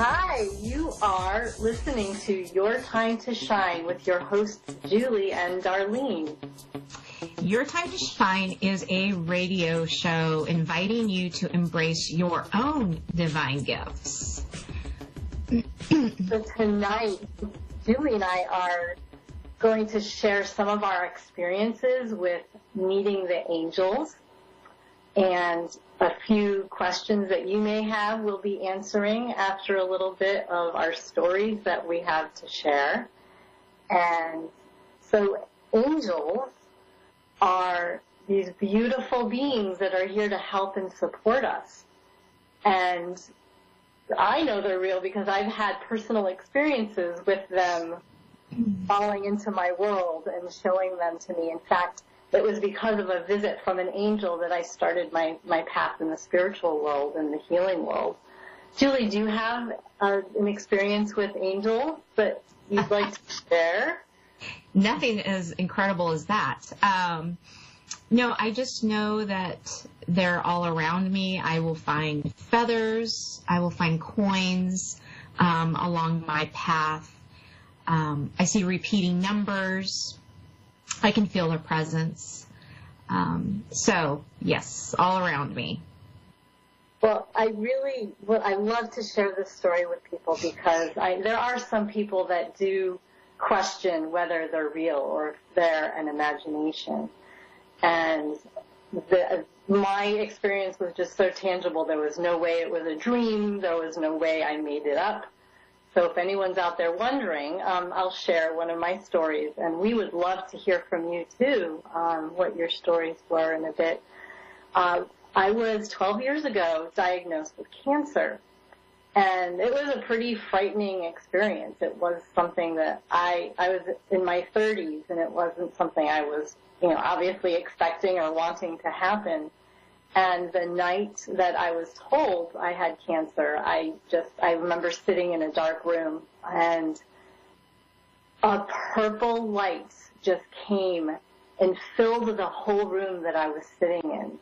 Hi, you are listening to Your Time to Shine with your hosts, Julie and Darlene. Your Time to Shine is a radio show inviting you to embrace your own divine gifts. So tonight, Julie and I are going to share some of our experiences with meeting the angels, and a few questions that you may have we'll be answering after a little bit of our stories that we have to share. And so angels are these beautiful beings that are here to help and support us. And I know they're real because I've had personal experiences with them falling into my world and showing them to me. In fact, it was because of a visit from an angel that I started my path in the spiritual world and the healing world. Julie, do you have an experience with angels that you'd like to share? Nothing as incredible as that. No, I just know that they're all around me. I will find feathers. I will find coins along my path. I see repeating numbers. I can feel their presence. So, yes, all around me. Well, I love to share this story with people because there are some people that do question whether they're real or if they're an imagination. And my experience was just so tangible. There was no way it was a dream. There was no way I made it up. So if anyone's out there wondering, I'll share one of my stories, and we would love to hear from you, too, what your stories were in a bit. I was 12 years ago diagnosed with cancer, and it was a pretty frightening experience. It was something that I was in my 30s, and it wasn't something I was, obviously expecting or wanting to happen. And the night that I was told I had cancer, I remember sitting in a dark room, and a purple light just came and filled the whole room that I was sitting in.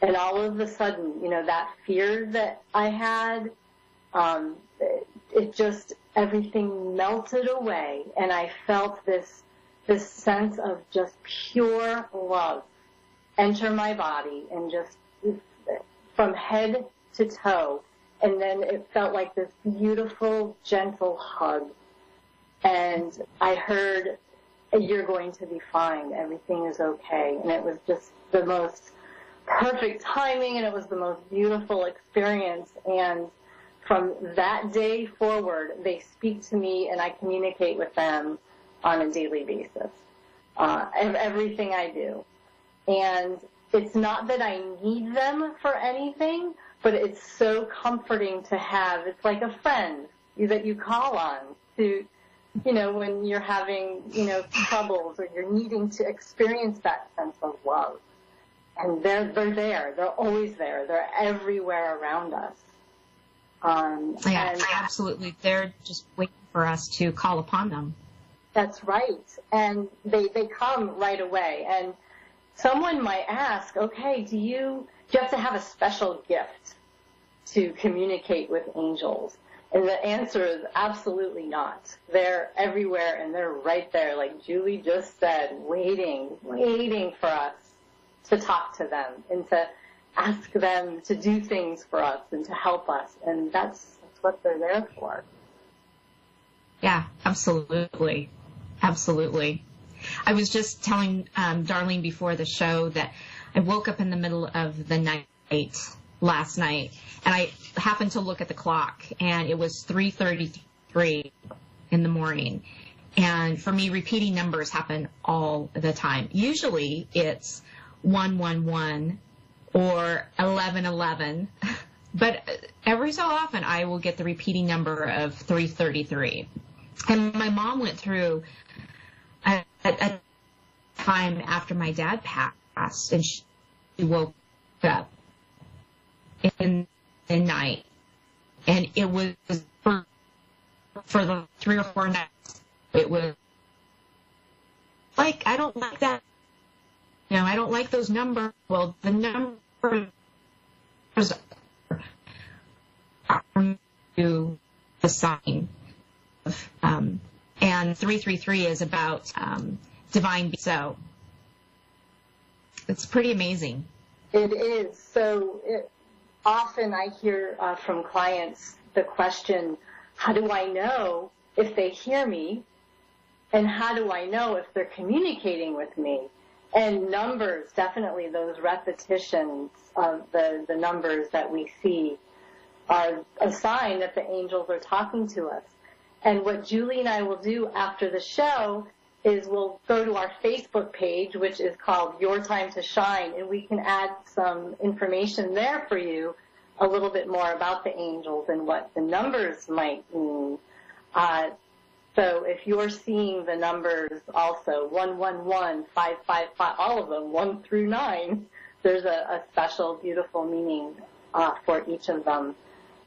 And all of a sudden, that fear that I had, everything melted away, and I felt this sense of just pure love enter my body, and just from head to toe. And then it felt like this beautiful, gentle hug. And I heard, "You're going to be fine. Everything is okay." And it was just the most perfect timing, and it was the most beautiful experience. And from that day forward, they speak to me, and I communicate with them on a daily basis. Everything I do. And it's not that I need them for anything, but it's so comforting to have. It's like a friend that you call on to, when you're having, troubles or you're needing to experience that sense of love. And they're there. They're always there. They're everywhere around us. Yeah, absolutely. They're just waiting for us to call upon them. That's right. And they come right away. And someone might ask, okay, do you have to have a special gift to communicate with angels? And the answer is absolutely not. They're everywhere, and they're right there, like Julie just said, waiting for us to talk to them and to ask them to do things for us and to help us. And that's what they're there for. Yeah, absolutely. Absolutely. I was just telling Darlene before the show that I woke up in the middle of the night last night, and I happened to look at the clock, and it was 3:33 in the morning. And for me, repeating numbers happen all the time. Usually it's 111 or 1111, but every so often I will get the repeating number of 333. And my mom went through a time after my dad passed, and she woke up in the night, and it was for the 3 or 4 nights, it was like, I don't like that. I don't like those numbers. Well, the numbers are to the sign. And 333 is about divine being. So it's pretty amazing. It is. So often I hear from clients the question, how do I know if they hear me? And how do I know if they're communicating with me? And numbers, definitely those repetitions of the numbers that we see are a sign that the angels are talking to us. And what Julie and I will do after the show is we'll go to our Facebook page, which is called Your Time to Shine, and we can add some information there for you, a little bit more about the angels and what the numbers might mean. So if you're seeing the numbers also, 111, 555, all of them, 1 through 9, there's a special, beautiful meaning for each of them.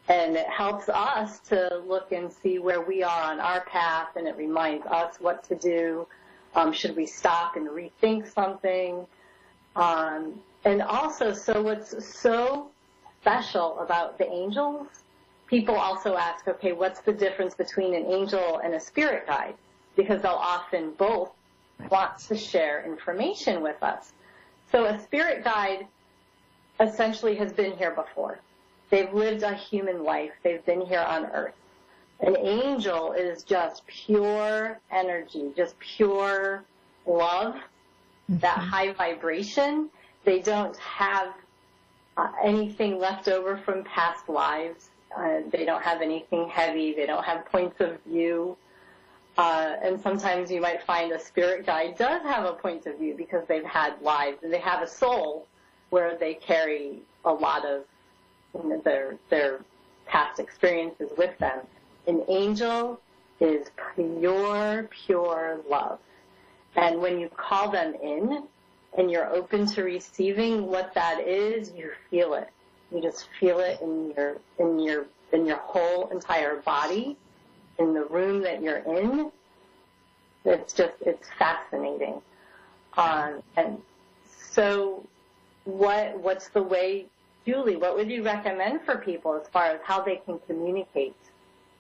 And it helps us to look and see where we are on our path, and it reminds us what to do. Should we stop and rethink something? And also, so what's so special about the angels, people also ask, okay, what's the difference between an angel and a spirit guide? Because they'll often both want to share information with us. So a spirit guide essentially has been here before. They've lived a human life. They've been here on earth. An angel is just pure energy, just pure love, that high vibration. They don't have anything left over from past lives. They don't have anything heavy. They don't have points of view. And sometimes you might find a spirit guide does have a point of view because they've had lives and they have a soul where they carry a lot of their past experiences with them. An angel is pure love. And when you call them in and you're open to receiving what that is, you feel it. You just feel it in your whole entire body, in the room that you're in. It's fascinating. And so what's the way, Julie, what would you recommend for people as far as how they can communicate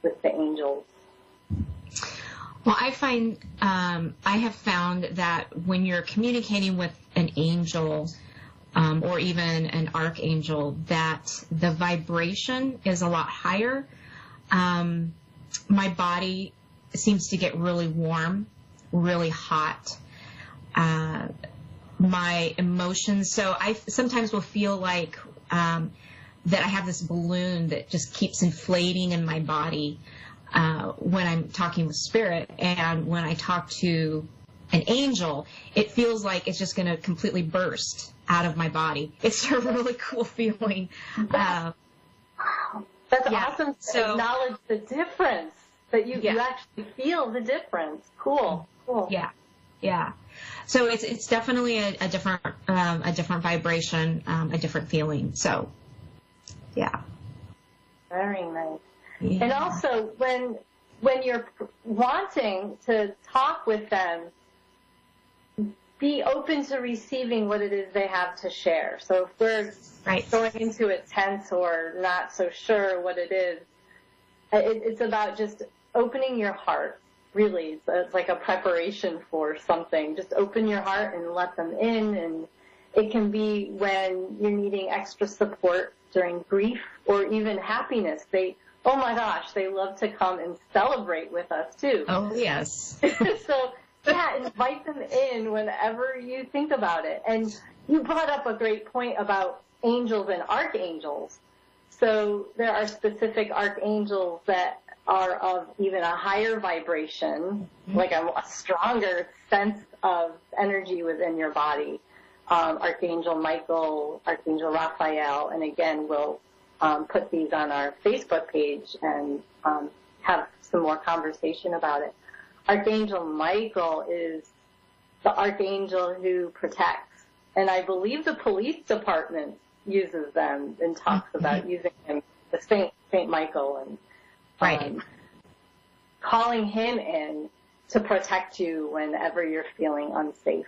with the angels? Well, I have found that when you're communicating with an angel or even an archangel, that the vibration is a lot higher. My body seems to get really warm, really hot. My emotions, so I sometimes will feel like that I have this balloon that just keeps inflating in my body when I'm talking with spirit. And when I talk to an angel, it feels like it's just going to completely burst out of my body. It's a really cool feeling. That's awesome to acknowledge the difference, that you actually feel the difference. Cool. Yeah. So it's definitely a different vibration, a different feeling. So, yeah. Very nice. Yeah. And also, when you're wanting to talk with them, be open to receiving what it is they have to share. So if we're going into it tense or not so sure what it is, it's about just opening your heart. Really, it's like a preparation for something. Just open your heart and let them in. And it can be when you're needing extra support during grief or even happiness. Oh my gosh, they love to come and celebrate with us too. Oh, yes. So, invite them in whenever you think about it. And you brought up a great point about angels and archangels. So there are specific archangels that are of even a higher vibration, like a stronger sense of energy within your body. Archangel Michael, Archangel Raphael, and again, we'll put these on our Facebook page and have some more conversation about it. Archangel Michael is the archangel who protects, and I believe the police department uses them and talks about using him, the Saint Michael, and calling him in to protect you whenever you're feeling unsafe.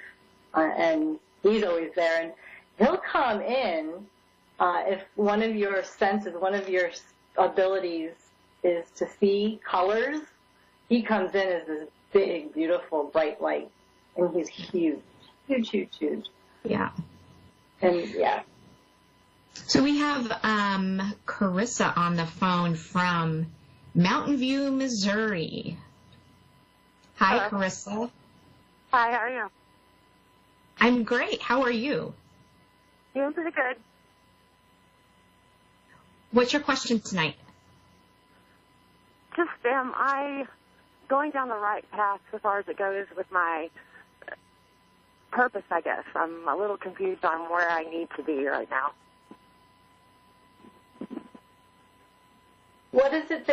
And he's always there, and he'll come in if one of your senses, one of your abilities is to see colors. He comes in as this big, beautiful, bright light, and he's huge, huge, huge, huge. Yeah. And yeah. So we have Carissa on the phone from Mountain View, Missouri. Hi, Hello. Carissa. Hi, how are you? I'm great. How are you? Doing pretty good. What's your question tonight? Just, am I going down the right path as far as it goes with my purpose, I guess? I'm a little confused on where I need to be right now. What is it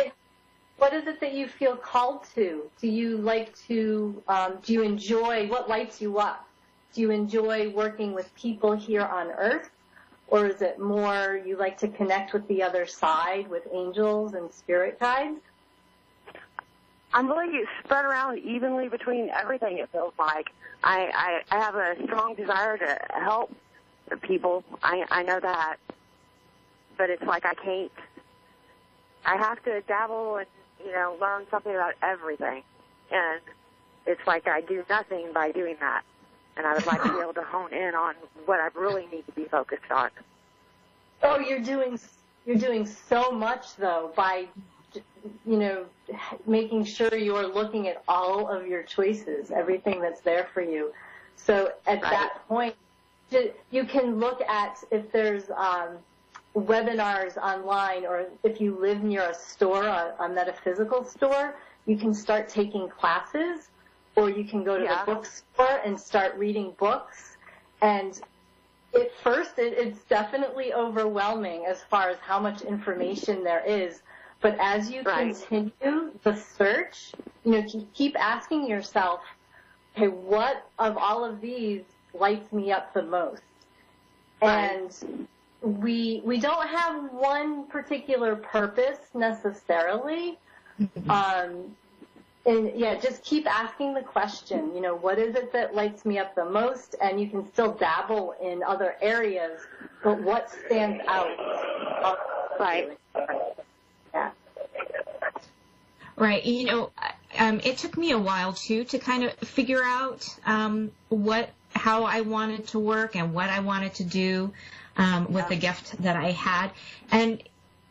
that you feel called to? Do you like to, do you enjoy, what lights you up? Do you enjoy working with people here on Earth? Or is it more you like to connect with the other side, with angels and spirit guides? I'm really spread around evenly between everything, it feels like. I have a strong desire to help people. I know that. But it's like I have to dabble and, learn something about everything. And it's like I do nothing by doing that. And I would like to be able to hone in on what I really need to be focused on. Oh, you're doing so much, though, by, making sure you're looking at all of your choices, everything that's there for you. So at that point, you can look at if there's webinars online, or if you live near a store, a metaphysical store, you can start taking classes, or you can go to the bookstore and start reading books. And at first, it's definitely overwhelming as far as how much information there is. But as you continue the search, keep asking yourself, okay, what of all of these lights me up the most? And we don't have one particular purpose necessarily. And just keep asking the question, what is it that lights me up the most? And you can still dabble in other areas, but what stands out? Right. Yeah. Right. It took me a while too to kind of figure out how I wanted to work and what I wanted to do with the gift that I had. And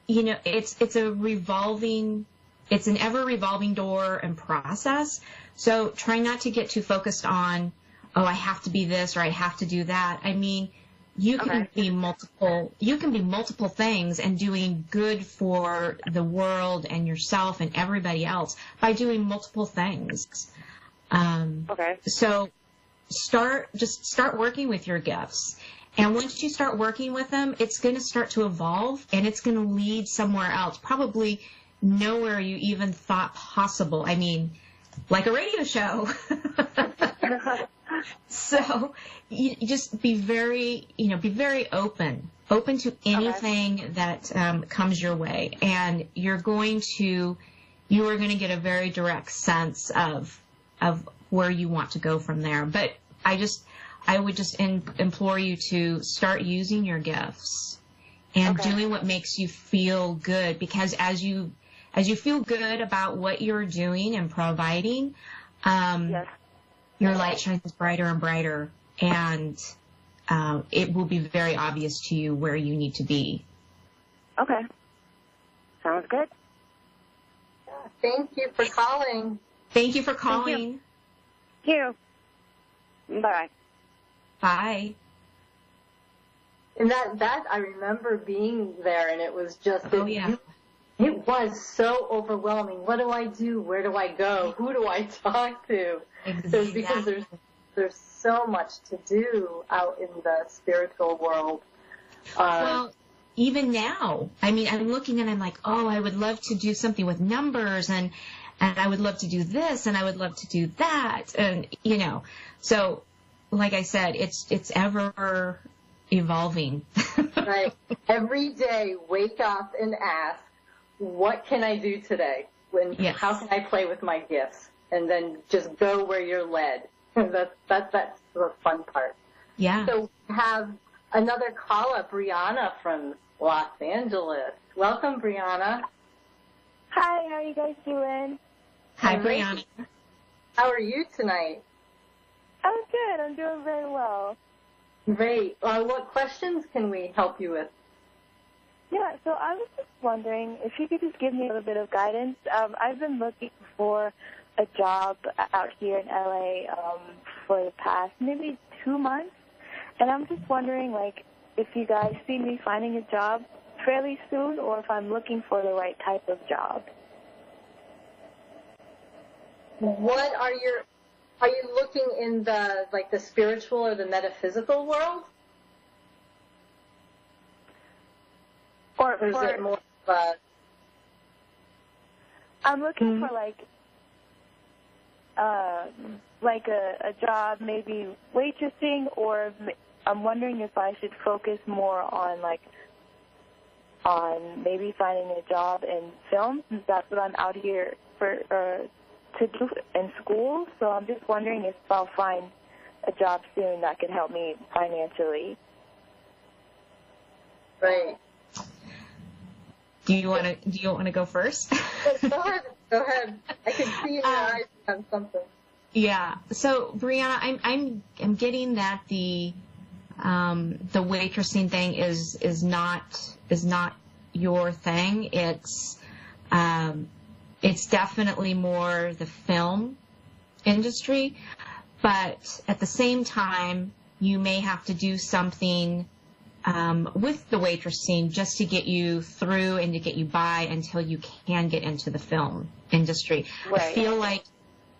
it's an ever revolving door and process. So try not to get too focused on, I have to be this or I have to do that. I mean, you can be multiple things and doing good for the world and yourself and everybody else by doing multiple things. So start working with your gifts. And once you start working with them, it's going to start to evolve and it's going to lead somewhere else, probably nowhere you even thought possible. I mean, like a radio show. So you just be very open to anything that comes your way, and you are going to get a very direct sense of where you want to go from there. But I would just implore you to start using your gifts and doing what makes you feel good, because as you feel good about what you're doing and providing, your light shines brighter and brighter, and it will be very obvious to you where you need to be. Okay. Sounds good. Thank you for calling. Thank you for calling. Thank you. Bye. Bye. And that I remember being there, and it was just it was so overwhelming. What do I do? Where do I go? Who do I talk to? Exactly. Because there's so much to do out in the spiritual world. Well, even now, I mean, I'm looking and I'm like, I would love to do something with numbers, and I would love to do this, and I would love to do that, and so like I said, it's ever evolving. Right. Every day, wake up and ask, what can I do today? How can I play with my gifts? And then just go where you're led. That's the fun part. Yeah. So we have another caller, Brianna from Los Angeles. Welcome, Brianna. Hi, how are you guys doing? Hi, Brianna. How are you tonight? I'm good. I'm doing very well. Great. What questions can we help you with? Yeah, so I was just wondering if you could just give me a little bit of guidance. I've been looking for a job out here in LA for the past maybe 2 months, and I'm just wondering, like, if you guys see me finding a job fairly soon, or if I'm looking for the right type of job. What are you looking in the spiritual or the metaphysical world? Or is it more of a... I'm looking for a job, maybe waitressing, or I'm wondering if I should focus more on maybe finding a job in film, since that's what I'm out here for to do in school. So I'm just wondering if I'll find a job soon that can help me financially. Right. Do you want to go first? Go ahead. I can see in your eyes you have something. Yeah. So, Brianna, I'm getting that the waitressing thing is not your thing. It's definitely more the film industry, but at the same time, you may have to do something with the waitressing just to get you through and to get you by until you can get into the film industry. Right.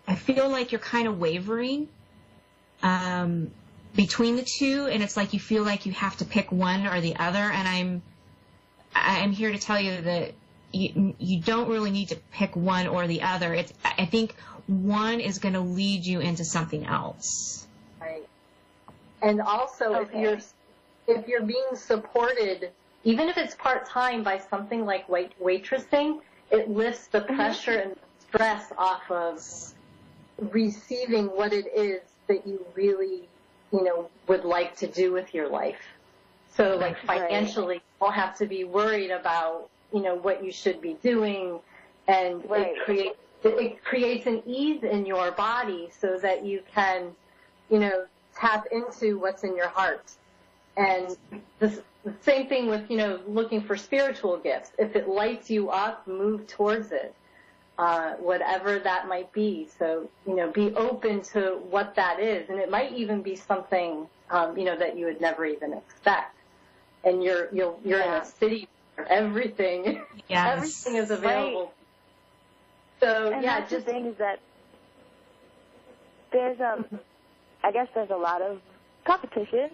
I feel like you're kind of wavering between the two, and it's like you feel like you have to pick one or the other. And I'm here to tell you that you don't really need to pick one or the other. I think one is going to lead you into something else. Right. And also, okay. if you're being supported, even if it's part-time, by something like waitressing, it lifts the pressure and stress off of receiving what it is that you really, would like to do with your life. So, financially, you don't have to be worried about, what you should be doing, and it creates an ease in your body so that you can, tap into what's in your heart. And the same thing with, looking for spiritual gifts. If it lights you up, move towards it, whatever that might be. So, be open to what that is. And it might even be something, that you would never even expect. And you're in a city where everything is available. Right. So, and that's the thing is that there's, I guess there's a lot of competition.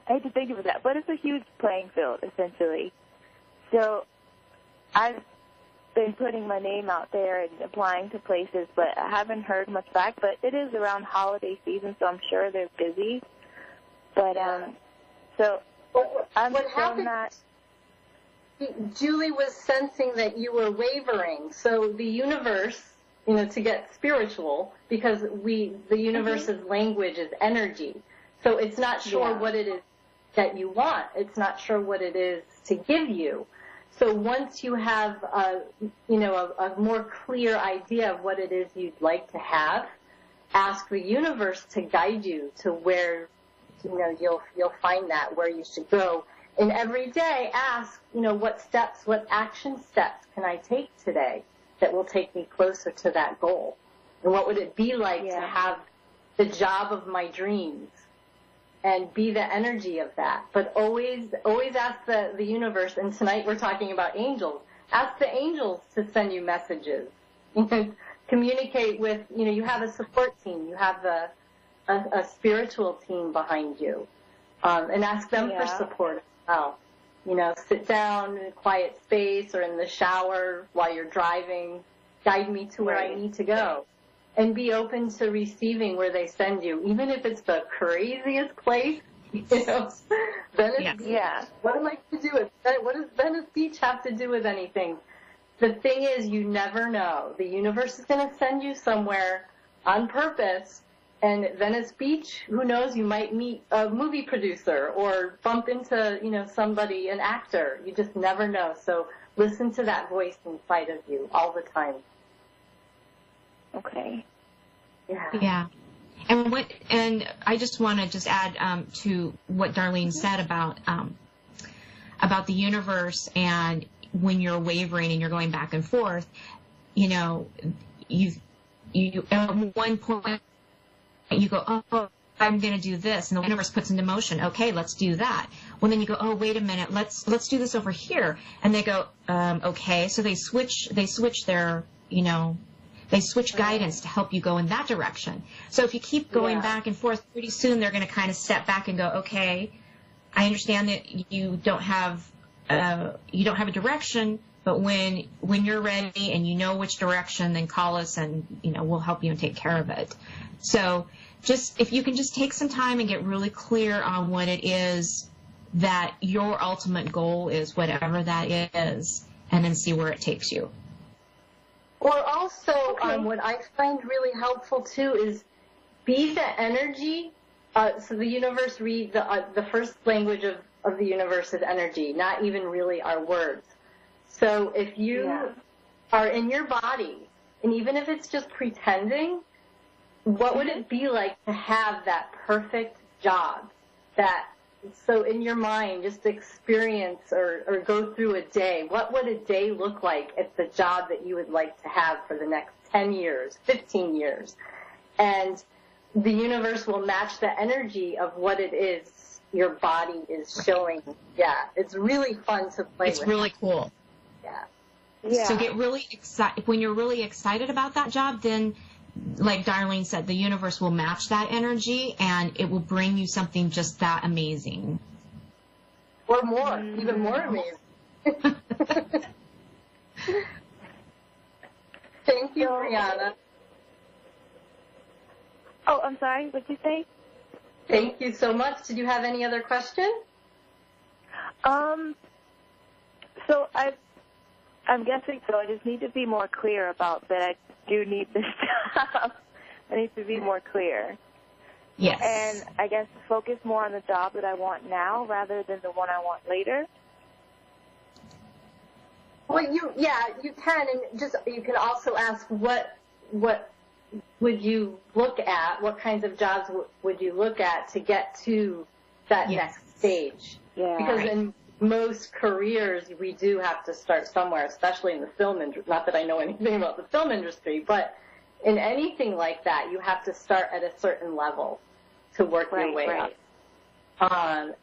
I hate to think of that, but it's a huge playing field, essentially. So I've been putting my name out there and applying to places, but I haven't heard much back. But it is around holiday season, so I'm sure they're busy. But so I'm saying that Julie was sensing that you were wavering. So the universe, to get spiritual, because the universe's language is energy. So it's not sure what it is that you want. It's not sure what it is to give you. So once you have a more clear idea of what it is you'd like to have, ask the universe to guide you to where you'll find that, where you should go. And every day ask, what action steps can I take today that will take me closer to that goal? And what would it be like to have the job of my dreams? And be the energy of that. But always ask the universe, and tonight we're talking about angels. Ask the angels to send you messages. Communicate with, you have a support team. You have a spiritual team behind you. And ask them for support as well. Sit down in a quiet space or in the shower while you're driving. Guide me to where I need to go. And be open to receiving where they send you, even if it's the craziest place. Venice Beach. Yeah. What am I to do with that? What does Venice Beach have to do with anything? The thing is, you never know. The universe is going to send you somewhere on purpose. And Venice Beach, who knows? You might meet a movie producer or bump into somebody, an actor. You just never know. So listen to that voice inside of you all the time. Okay. Yeah. Yeah. And I just want to just add to what Darlene said about the universe, and when you're wavering and you're going back and forth, you know, you at one point you go, oh, I'm going to do this, and the universe puts into motion, okay, let's do that. Well, then you go, oh, wait a minute, let's do this over here, and they go, okay, so they switch their, you know, they switch guidance to help you go in that direction. So if you keep going back and forth, pretty soon they're going to kind of step back and go, okay, I understand that you don't have a direction, but when you're ready and you know which direction, then call us, and you know, we'll help you and take care of it. So just if you can just take some time and get really clear on what it is that your ultimate goal is, whatever that is, and then see where it takes you. Or also, what I find really helpful too is be the energy. So the universe the first language of the universe is energy, not even really our words. So if you are in your body, and even if it's just pretending, what would it be like to have that perfect job? So in your mind, just experience or go through a day. What would a day look like at the job that you would like to have for the next 10 years, 15 years? And the universe will match the energy of what it is your body is showing. Yeah, it's really fun to play with. It's really cool. Yeah. Yeah. So get really excited. When you're really excited about that job, then, like Darlene said, the universe will match that energy, and it will bring you something just that amazing. Or more, even more amazing. Thank you, Brianna. Oh, I'm sorry. What'd you say? Thank you so much. Did you have any other question? So I'm guessing so. I just need to be more clear about that. I do need this job. I need to be more clear. Yes. And I guess focus more on the job that I want now rather than the one I want later. Well, you can, and you can also ask what would you look at? What kinds of jobs would you look at to get to that next stage? Yeah. Because in most careers, we do have to start somewhere, especially in the film industry. Not that I know anything about the film industry, but in anything like that, you have to start at a certain level to work your way up.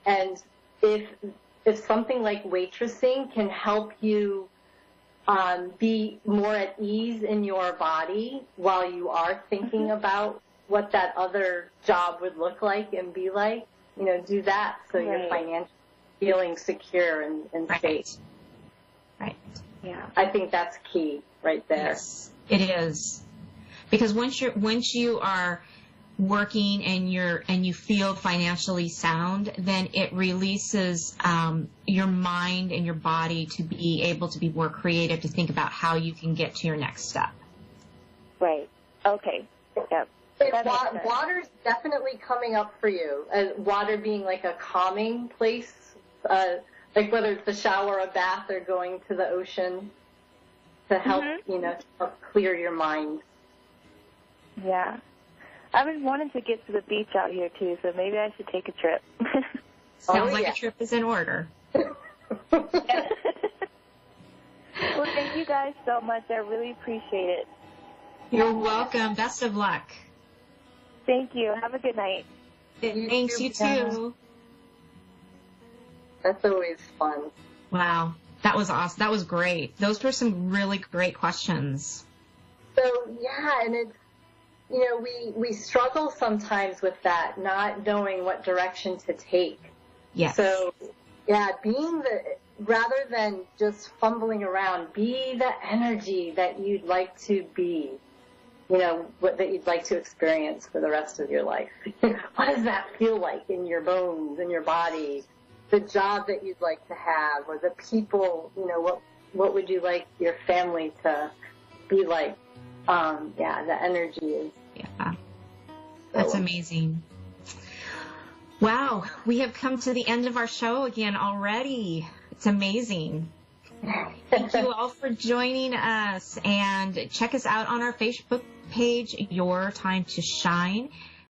And if something like waitressing can help you be more at ease in your body while you are thinking about what that other job would look like and be like, do that so you're financially feeling secure and safe. Right. Yeah. I think that's key right there. Yes, it is. Because once you are working and you feel financially sound, then it releases your mind and your body to be able to be more creative, to think about how you can get to your next step. Right. Okay. Yep. Water's definitely coming up for you. Water being like a calming place, like whether it's a shower, a bath, or going to the ocean to help, to help clear your mind. Yeah. I've been wanting to get to the beach out here, too, so maybe I should take a trip. Sounds like a trip is in order. Well, thank you guys so much. I really appreciate it. You're welcome. Best of luck. Thank you. Have a good night. Thanks, you too. That's always fun. Wow. That was awesome. That was great. Those were some really great questions. So, yeah, and it's, we struggle sometimes with that, not knowing what direction to take. Yes. So, yeah, rather than just fumbling around, be the energy that you'd like to be, that you'd like to experience for the rest of your life. What does that feel like in your bones, in your body? The job that you'd like to have, or the people, what would you like your family to be like? The energy is. Yeah, that's amazing. Wow, we have come to the end of our show again already. It's amazing. Thank you all for joining us, and check us out on our Facebook page, Your Time to Shine.